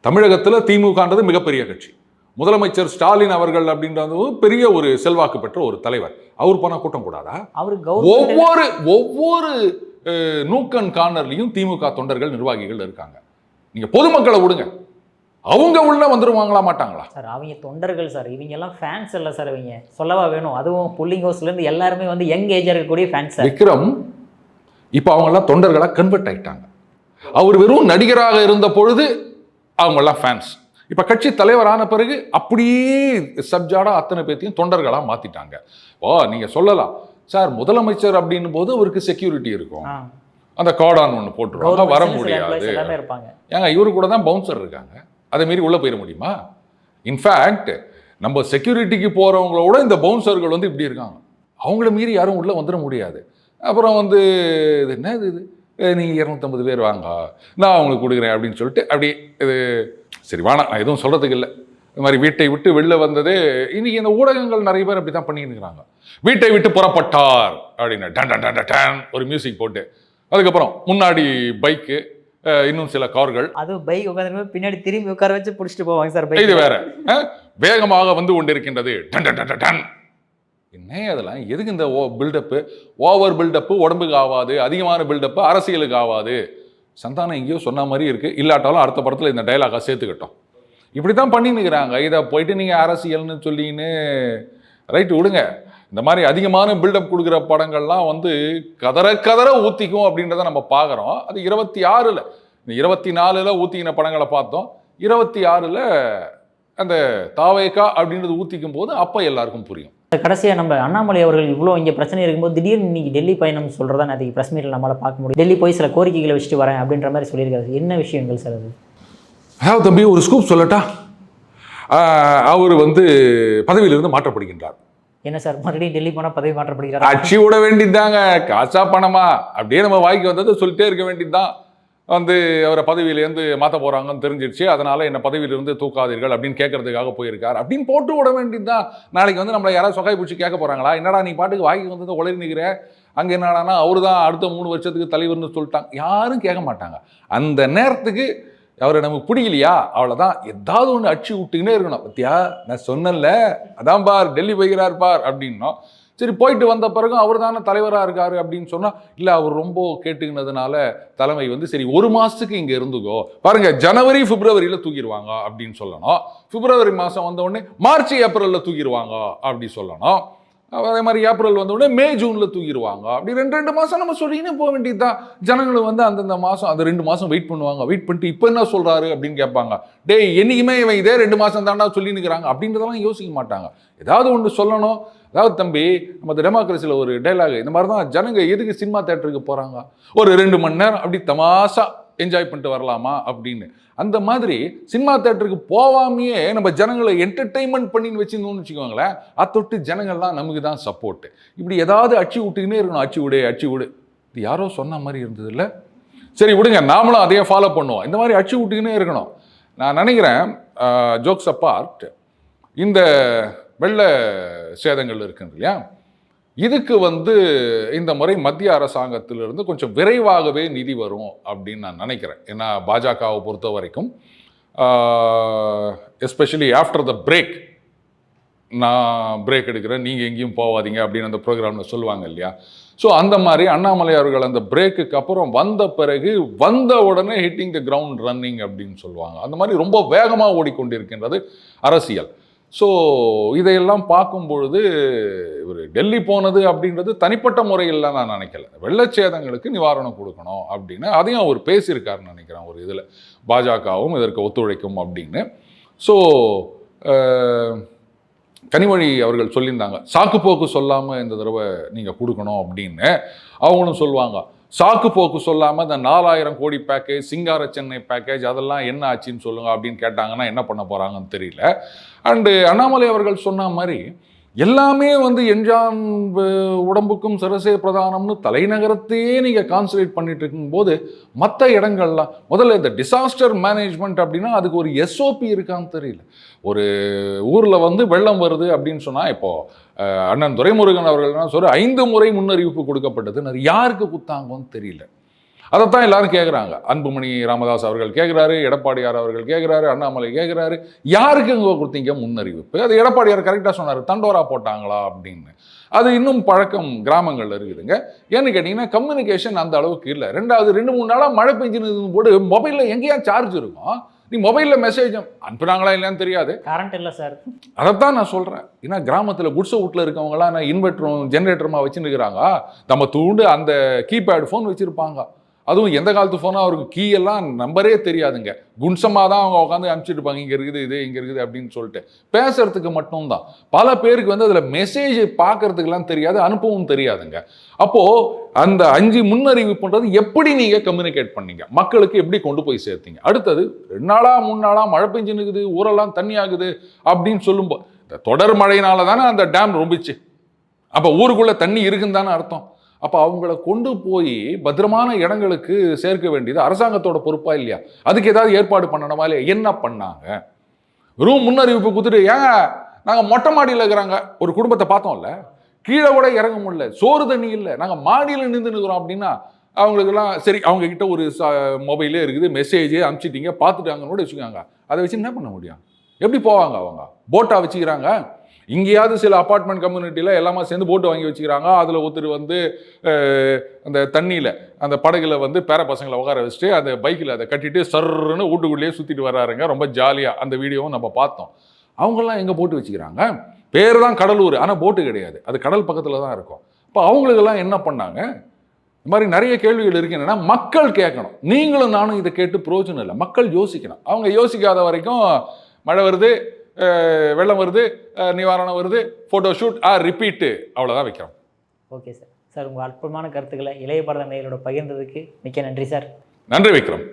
தமிழகத்தில் திமுகன்றது மிகப்பெரிய கட்சி. முதலமைச்சர் ஸ்டாலின் அவர்கள் அப்படின்றது பெரிய ஒரு செல்வாக்கு பெற்ற ஒரு தலைவர். அவர் போனால் கூட்டம் கூடாதா? அவரு ஒவ்வொரு நூக்கன் கார்னர்லையும் திமுக தொண்டர்கள் நிர்வாகிகள் இருக்காங்க. நீங்க பொதுமக்களை விடுங்க, அவங்க உள்ள வந்துருவாங்களா மாட்டாங்களா சார்? அவங்க தொண்டர்கள் சார், இவங்க எல்லாம் ஃபேன்ஸ் இல்லை சார். இவங்க சொல்லவா வேணும்? அதுவும் புல்லிங் ஹவுஸ்ல இருந்து எல்லாருமே வந்து யங் ஏஜா இருக்கக்கூடிய ஃபேன்ஸ். விக்ரம், இப்போ அவங்க எல்லாம் தொண்டர்களா கன்வெர்ட் ஆயிட்டாங்க. அவர் வெறும் நடிகராக இருந்த பொழுது அவங்க எல்லாம் ஃபேன்ஸ். இப்ப கட்சி தலைவரான பிறகு அப்படியே சப்ஜாடா அத்தனை பேர்த்தையும் தொண்டர்களா மாத்திட்டாங்க. நீங்க சொல்லலாம் சார், முதலமைச்சர் அப்படின்னும் போது அவருக்கு செக்யூரிட்டி இருக்கும், அந்த கார்டான் ஒன்று போட்டுருவாங்க, வர முடியாது. ஏங்க இவரு கூட தான் பவுன்சர் இருக்காங்க, அதை மீறி உள்ள போயிட முடியுமா? இன்ஃபேக்ட் நம்ம செக்யூரிட்டிக்கு போறவங்களோட இந்த பவுன்சர்கள் வந்து இப்படி இருக்காங்க, அவங்கள மீறி யாரும் உள்ள வந்துட முடியாது. அப்புறம் வந்து இது என்ன இது, நீங்கள் 250 பேர் வாங்க, நான் அவங்களுக்கு கொடுக்குறேன் அப்படின்னு சொல்லிட்டு அப்படியே இது சரி வேணாம், நான் எதுவும் சொல்கிறதுக்கு இல்லை. இந்த மாதிரி வீட்டை விட்டு வெளில வந்தது இன்னைக்கு இந்த ஊடகங்கள் நிறைய பேர் அப்படி தான் பண்ணிட்டு இருக்கிறாங்க. வீட்டை விட்டு புறப்பட்டார் அப்படின்னு டன் டன் டன் டன் ஒரு மியூசிக் போட்டு, அதுக்கப்புறம் முன்னாடி பைக்கு, இன்னும் சில கார்கள், அது பைக் உட்காந்து பின்னாடி திரும்பி உட்கார வச்சு பிடிச்சிட்டு போவாங்க சார். இது வேற வேகமாக வந்து கொண்டிருக்கின்றது. Done done done done. என்ன அதெல்லாம் எதுக்கு இந்த பில்டப்பு? ஓவர் பில்டப்பு உடம்புக்கு ஆகாது, அதிகமான பில்டப்பு அரசியலுக்கு ஆகாது. சந்தானம் எங்கேயோ சொன்ன மாதிரி இருக்கு, இல்லாட்டாலும் அடுத்த படத்தில் இந்த டைலாகா சேர்த்துக்கிட்டோம். இப்படி தான் பண்ணின்னுக்கிறாங்க. இதை போயிட்டு நீங்கள் அரசியல்னு சொல்லின்னு ரைட்டு விடுங்க. இந்த மாதிரி அதிகமான பில்டப் கொடுக்குற படங்கள்லாம் வந்து கதற ஊற்றிக்கும் அப்படின்றத நம்ம பார்க்குறோம். அது 26ல், இந்த 24ல் ஊற்றிக்கின படங்களை பார்த்தோம். 26ல் அந்த தாவேக்கா அப்படின்றது ஊற்றிக்கும் போது அப்போ எல்லாருக்கும் புரியும். கடைசியாக நம்ம அண்ணாமலை அவர்கள் இவ்வளோ இங்கே பிரச்சனை இருக்கும்போது திடீர்னு இன்னைக்கு டெல்லி பயணம் சொல்கிறதா நேற்று ப்ரெஸ் மீட்டில் நம்மளால் பார்க்க முடியும். டெல்லி போய் சில கோரிக்கைகளை வச்சுட்டு வரேன் அப்படின்ற மாதிரி சொல்லியிருக்காரு. என்ன விஷயங்கள் சார் அது? தம்பி ஒரு ஸ்கூப் சொல்லட்டா? அவர் வந்து பதவியிலிருந்து மாற்றப்படுகின்றார். என்ன சார் மறுபடியும் டெல்லி போனால் பதவி மாற்றப்படுகிறார்? ஆட்சி விட வேண்டியதுதாங்க, காசா பணமா அப்படியே நம்ம வாய்க்கு வந்ததை சொல்லிட்டே இருக்க வேண்டியதுதான். வந்து அவரை பதவியிலேருந்து மாற்ற போகிறாங்கன்னு தெரிஞ்சிருச்சு, அதனால் என்னை பதவியிலிருந்து தூக்காதீர்கள் அப்படின்னு கேட்கறதுக்காக போயிருக்கார் அப்படின்னு போட்டு விட வேண்டியதுதான். நாளைக்கு வந்து நம்மளை யாராவது சொகாய் பிடிச்சி கேட்க போகிறாங்களா? என்னடா நீ பாட்டுக்கு வாய்க்கு வந்து உளறி நிற்கிற, அங்கே என்னடானா அவர் தான் அடுத்த 3 வருஷத்துக்கு தலைவர்னு சொல்லிட்டாங்க, யாரும் கேட்க மாட்டாங்க. அந்த நேரத்துக்கு அவரை நமக்கு பிடிக்கலையா, அவ்வளோதான், ஏதாவது ஒன்று அடிச்சு விட்டுக்கினே இருக்கணும். பத்தியா நான் சொன்னல, அதான் பார் டெல்லி போய்கிறார் பார் அப்படின்னோம். சரி, போயிட்டு வந்த பிறகும் அவர் தானே தலைவராக இருக்காரு அப்படின்னு சொன்னால், இல்லை அவர் ரொம்ப கேட்டுக்கினதுனால தலைமை வந்து சரி 1 மாதத்துக்கு இங்கே இருந்துக்கோ, பாருங்க ஜனவரி பிப்ரவரியில் தூக்கிடுவாங்க அப்படின்னு சொல்லணும். பிப்ரவரி மாதம் வந்த உடனே மார்ச் ஏப்ரலில் தூக்கிடுவாங்க அப்படி சொல்லணும். அதே மாதிரி ஏப்ரல் வந்த உடனே மே ஜூனில் தூக்கிடுவாங்க. அப்படி 2 மாதம் நம்ம சொல்லிக்கினே போக வேண்டியது தான். ஜனங்களும் வந்து அந்தந்த மாதம் அந்த 2 மாதம் வெயிட் பண்ணுவாங்க. வெயிட் பண்ணிட்டு இப்போ என்ன சொல்கிறாரு அப்படின்னு கேட்பாங்க. டேய் என்றைக்குமே இவன் இதே 2 மாதம் தாண்டா சொல்லி நிற்கிறாங்க அப்படின்றதெல்லாம் யோசிக்க மாட்டாங்க. ஏதாவது ஒன்று சொல்லணும். அதாவது தம்பி, நம்ம டெமோக்ரஸியில் ஒரு டைலாக் இந்த மாதிரி தான், ஜனங்க எதுக்கு சினிமா தேட்டருக்கு போகிறாங்க, ஒரு 2 மணி நேரம் அப்படி தமாஷா என்ஜாய் பண்ணிட்டு வரலாமா அப்படின்னு. அந்த மாதிரி சினிமா தேட்டருக்கு போகாமையே நம்ம ஜனங்களை என்டர்டெயின்மெண்ட் பண்ணின்னு வச்சுருந்தோம்னு வச்சுக்கோங்களேன், அத்தொட்டு ஜனங்கள்லாம் நமக்கு தான் சப்போர்ட்டு. இப்படி ஏதாவது அச்சு விட்டுக்கினே இருக்கணும், அச்சு விடு. இது யாரோ சொன்ன மாதிரி இருந்தது இல்லை? சரி விடுங்க, நாமளும் அதையே ஃபாலோ பண்ணுவோம். இந்த மாதிரி அச்சு விட்டுக்கினே இருக்கணும். நான் நினைக்கிறேன், ஜோக்ஸ் அப்பார்ட், இந்த வெள்ள சேதங்கள் இருக்குங்க இல்லையா, இதுக்கு வந்து இந்த முறை மத்திய அரசாங்கத்திலிருந்து கொஞ்சம் விரைவாகவே நிதி வரும் அப்படின்னு நான் நினைக்கிறேன். ஏன்னா பாஜகவை பொறுத்த வரைக்கும் எஸ்பெஷலி ஆஃப்டர் த பிரேக், நான் பிரேக் எடுக்கிறேன் நீங்கள் எங்கேயும் போகாதீங்க அப்படின்னு அந்த ப்ரோக்ராமில் சொல்லுவாங்க இல்லையா. ஸோ அந்த மாதிரி அண்ணாமலை அவர்கள் அந்த பிரேக்குக்கு அப்புறம் வந்த பிறகு வந்த உடனே ஹிட்டிங் த கிரவுண்ட் ரன்னிங் அப்படின்னு சொல்லுவாங்க. அந்த மாதிரி ரொம்ப வேகமாக ஓடிக்கொண்டிருக்கின்றது அரசியல். ஸோ இதையெல்லாம் பார்க்கும் பொழுது இவர் டெல்லி போனது அப்படின்றது தனிப்பட்ட முறையில் நான் நினைக்கல, வெள்ளச்சேதங்களுக்கு நிவாரணம் கொடுக்கணும் அப்படின்னு அதையும் அவர் பேசியிருக்காருன்னு நினைக்கிறேன் ஒரு இதில், பாஜகவும் இதற்கு ஒத்துழைக்கும் அப்படின்னு. ஸோ கனிமொழி அவர்கள் சொல்லியிருந்தாங்க, சாக்குப்போக்கு சொல்லாமல் இந்த தடவை நீங்கள் கொடுக்கணும் அப்படின்னு. அவங்களும் சொல்லுவாங்க, சாக்கு போக்கு சொல்லாமல் இந்த 4000 கோடி பேக்கேஜ், சிங்கார சென்னை பேக்கேஜ் அதெல்லாம் என்ன ஆச்சுன்னு சொல்லுங்க அப்படின்னு கேட்டாங்கன்னா என்ன பண்ண போகிறாங்கன்னு தெரியல. அண்டு அண்ணாமலை அவர்கள் சொன்ன மாதிரி எல்லாமே வந்து என்ஜான் உடம்புக்கும் சிரசே பிரதானம்னு தலைநகரத்தையே நீங்கள் கான்சன்ட்ரேட் பண்ணிட்டு இருக்கும்போது மற்ற இடங்கள்லாம் முதல்ல இந்த டிசாஸ்டர் மேனேஜ்மெண்ட் அப்படின்னா அதுக்கு ஒரு எஸ்ஓபி இருக்கான்னு தெரியல. ஒரு ஊரில் வந்து வெள்ளம் வருது அப்படின்னு சொன்னால் இப்போது அண்ணன் துரைமுருகன் அவர்கள் சொல்ற 5 முறை முன்னறிவிப்பு கொடுக்கப்பட்டது, யாருக்கு கொடுத்தாங்கன்னு தெரியல. அதைத்தான் எல்லாரும் கேட்குறாங்க. அன்புமணி ராமதாஸ் அவர்கள் கேட்குறாரு, எடப்பாடியார் அவர்கள் கேட்குறாரு, அண்ணாமலை கேட்குறாரு, யாருக்கு இங்கே கொடுத்தீங்க முன்னறிவிப்பு? அது எடப்பாடியார் கரெக்டாக சொன்னார், தண்டோரா போட்டாங்களா அப்படின்னு. அது இன்னும் பழக்கம் கிராமங்களில் இருக்குதுங்க. ஏன்னு கேட்டிங்கன்னா கம்யூனிகேஷன் அந்த அளவுக்கு இல்லை. 2-3 நாளாக மழை பெஞ்சுன்னு போது மொபைலில் எங்கேயா சார்ஜ் இருக்கும், நீ மொபைலில் மெசேஜ் அனுப்புனாங்களா இல்லையான்னு தெரியாது. கரண்ட் இல்லை சார். அதைத்தான் நான் சொல்கிறேன். ஏன்னா கிராமத்தில் குடிசை வீட்டில் இருக்கவங்களாம் நான் இன்வெர்டரும் ஜென்ரேட்டருமா வச்சுன்னு இருக்கிறாங்க. நம்ம தூண்டு அந்த கீபேட் ஃபோன் வச்சுருப்பாங்க. அதுவும் எந்த காலத்து ஃபோனாக அவருக்கு கீ எல்லாம் நம்பரே தெரியாதுங்க. குன்சமாக தான் அவங்க உட்காந்து அனுப்பிச்சிருப்பாங்க, இங்கே இருக்குது இது இங்கே இருக்குது அப்படின்னு சொல்லிட்டு பேசுறதுக்கு மட்டும்தான். பல பேருக்கு வந்து அதில் மெசேஜை பார்க்கறதுக்கெல்லாம் தெரியாது, அனுப்பவும் தெரியாதுங்க. அப்போது அந்த 5 முன்னறிவிப்புன்றது எப்படி நீங்கள் கம்யூனிகேட் பண்ணீங்க, மக்களுக்கு எப்படி கொண்டு போய் சேர்த்தீங்க? அடுத்தது 2 நாளா 3 நாளா மழை பெஞ்சுனுக்குது, ஊரெல்லாம் தண்ணி ஆகுது அப்படின்னு சொல்லும்போது இந்த தொடர் மழையினால தானே அந்த டேம் ரொம்பிச்சு. அப்போ ஊருக்குள்ளே தண்ணி இருக்குன்னு தானே அர்த்தம். அப்போ அவங்கள கொண்டு போய் பத்திரமான இடங்களுக்கு சேர்க்க வேண்டியது அரசாங்கத்தோட பொறுப்பா இல்லையா? அதுக்கு ஏதாவது ஏற்பாடு பண்ணணுமா இல்லையா? என்ன பண்ணாங்க? வெறும் முன்னறிவிப்பு கொடுத்துட்டு ஏங்க நாங்கள் மொட்டை மாடியில் இருக்கிறாங்க ஒரு குடும்பத்தை பார்த்தோம்ல, கீழே கூட இறங்க முடியல, சோறு தண்ணி இல்லை, நாங்கள் மாடியில் நின்று நிற்கிறோம் அப்படின்னா அவங்களுக்கெல்லாம் சரி, அவங்க கிட்ட ஒரு மொபைலே இருக்குது, மெசேஜே அனுப்பிச்சிட்டீங்க, பார்த்துட்டாங்கன்னு கூட வச்சுக்காங்க. அதை வச்சு என்ன பண்ண முடியும்? எப்படி போவாங்க? அவங்க போட்டா வச்சுக்கிறாங்க. இங்கேயாவது சில அப்பார்ட்மெண்ட் கம்யூனிட்டியில் எல்லாமே சேர்ந்து போட்டு வாங்கி வச்சுக்கிறாங்க. அதில் ஒருத்தர் வந்து அந்த தண்ணியில் அந்த படகுல வந்து பேர பசங்களை உட்கார வச்சுட்டு அந்த பைக்கில் அதை கட்டிட்டு சர்ன்னு வீட்டுக்குள்ளேயே சுற்றிட்டு வர்றாருங்க, ரொம்ப ஜாலியாக. அந்த வீடியோவும் நம்ம பார்த்தோம். அவங்கெல்லாம் எங்கே போட்டு வச்சுக்கிறாங்க? பேர் தான் கடலூர், ஆனால் போட்டு கிடையாது, அது கடல் பக்கத்தில் தான் இருக்கும். இப்போ அவங்களுக்கெல்லாம் என்ன பண்ணாங்க? இந்த மாதிரி நிறைய கேள்விகள் இருக்கு. என்னன்னா மக்கள் கேட்கணும். நீங்களும் நானும் இதை கேட்டு பிரயோஜனம் இல்லை, மக்கள் யோசிக்கணும். அவங்க யோசிக்காத வரைக்கும் மழை வருது, வெள்ளம் வருது, நிவாரணம் வருது, ஃபோட்டோ ஷூட் ரிப்பீட்டு, அவ்வளோதான் வைக்கிறோம். Okay sir. சார் உங்கள் அற்புதமான கருத்துக்களை இளைய பாரத நேயர்களோட பகிர்ந்ததுக்கு மிக்க நன்றி சார். நன்றி விக்ரம்.